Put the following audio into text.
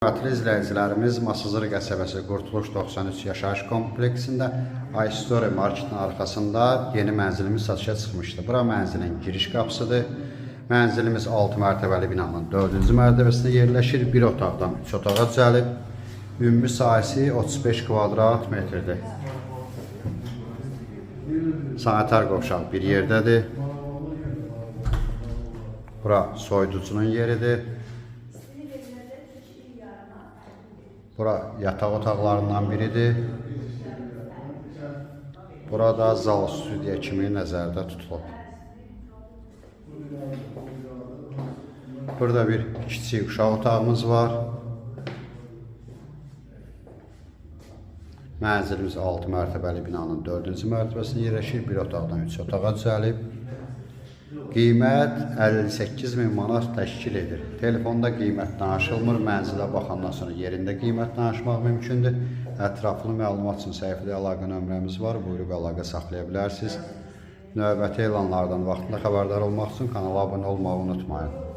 hörmətli izləyicilərimiz, Masazır qəsəbəsi Qurtuluş 93 yaşayış kompleksində iStory marketin arxasında yeni mənzilimiz satışa çıxmışdı. Bura mənzilin giriş qapısıdır. Mənzilimiz 6 mərtəbəli binanın 4-cü mərtəbəsində yerləşir. Bir otaqdan 3 otağa düzəlib. Ümumi sahəsi 35 kvadrat metrdir. Sanitar qovşaq bir yerdədir. Bura soyuducunun yeridir. Bura yataq otaqlarından biridir. Burada zal stüdiya kimi nəzərdə tutulub. Burada bir kiçik uşaq otağımız var. Mənzilimiz 6 mərtəbəli binanın 4-cü mərtəbəsində yerləşir. Bir otaqdan 3 otağa düzəlib. Qiymət 58.000 manat təşkil edir. Telefonda qiymət danışılmır. Mənzilə baxandan sonra yerində qiymət danışmaq mümkündür. Ətraflı məlumat üçün səhifədə əlaqə nömrəmiz var. Buyurub əlaqə saxlaya bilərsiniz. Növbəti elanlardan vaxtında xəbərdar olmaq üçün kanala abunə olmağı unutmayın.